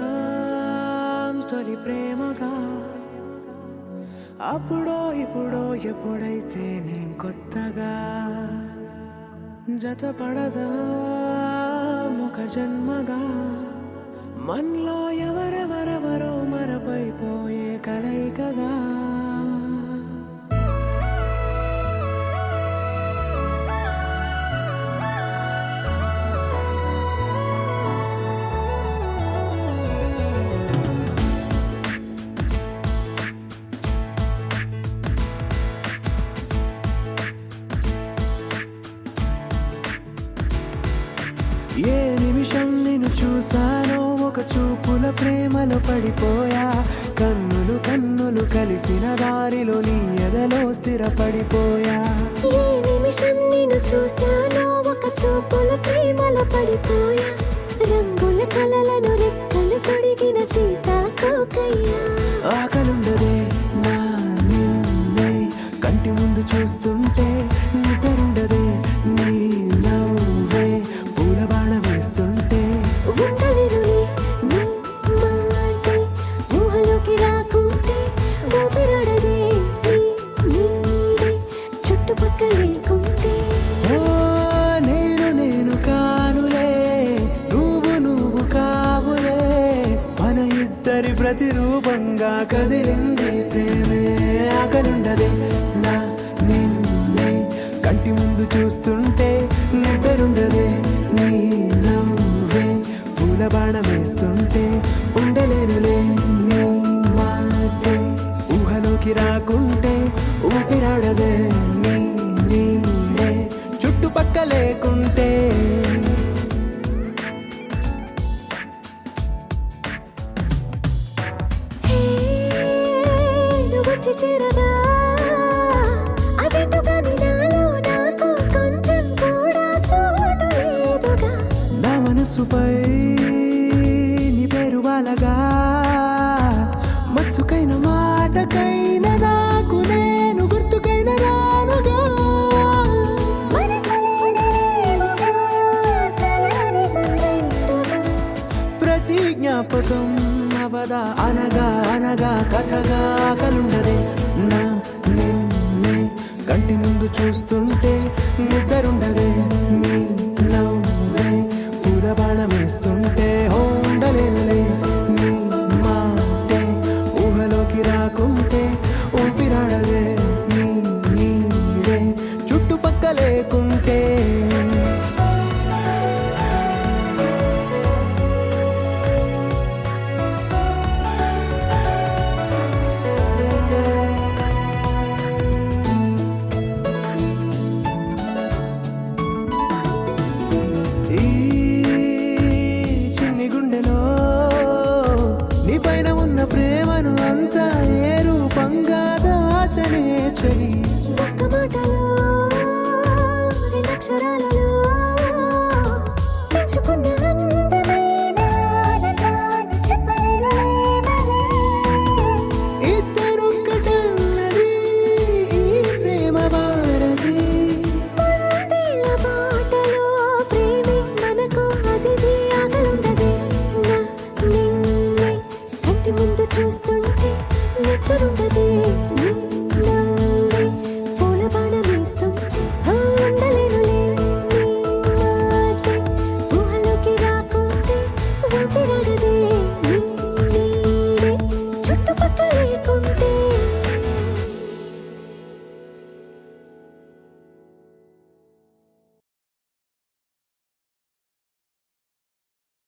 మొదలవుదాం తొలి ప్రేమగా అప్పుడో ఇప్పుడో ఎప్పుడైతే నేను కొత్తగా జతపడదా ఒక జన్మగా మనలో ఎవరెవరెవరో మరపైపోయే కలయికగా ఏ నిమిషం నిన్ను చూసానో ఒక చూపుల ప్రేమలో పడిపోయా కన్నులు కన్నులు కలిసిన దారిలో నీ ఎదలో స్థిరపడిపోయా ఏ నిమిషం నిన్ను చూసానో ఒక చూపుల ప్రేమలో పడిపోయా రంగుల కలలను రెక్కలు తొడిగిన సీతాకోకయ్యా ఆకలుండదే నా నిన్నే కంటి ముందు చూస్తుంటే నిద్రుండదే నీ నవ్వే పూల బాణ వేస్తుంటే ఉండలేనులే నీ మాటే ఊహలోకి రాకుంటే ఊపిరాడదే నీ నీడే చుట్టుపక్కల లేకుంటే ఓ నేను కానులే నువ్వు కావులే మన ఇద్దరి ప్రతిరూపంగా కదిలింది ప్రేమే ఆకలుండదే నా నిన్నే కంటి ముందు చూస్తుంటే నిద్రుండదే నీ నవ్వే పూల బాణం వేస్తుంటే ఉండలేనులే నీ మాటే ఊహలోకి రాకుంటే ఊపిరాడదే నీ నీడే చుట్టుపక్క లేకుంటే హే నువ్వు వచ్చి చేరగా అదేంటో కానీ నాలో నాకు కొంచెం కూడా చోటు లేదుగా నా మనసుపై నీ పేరు వాలగా మచ్చుకైన మాటకైన నాకు నేను గుర్తుకైన రానుగా మనకులేనేమోగా కలని సంరెండుగా ప్రతి జ్ఞాపకం అవదా అనగా అనగా కథగా కలుండదే నా నిన్నే కంటి ముందు చూస్తుంటే నిద్రుండదే నీ నవ్వే పూల బాణం వేస్తుంటే ఉండలేనులే నీ మాటే ఊహలోకి రాకుంటే ఊపిరాడదే నీ నీడే చుట్టుపక్క లేకుంటే ఈ చిన్ని గుండెలో నీ పైన ఉన్న ప్రేమను అంతా ఏ రూపంగా దాచనే చలి ఒక్క మాటలో రెండక్షరాలలో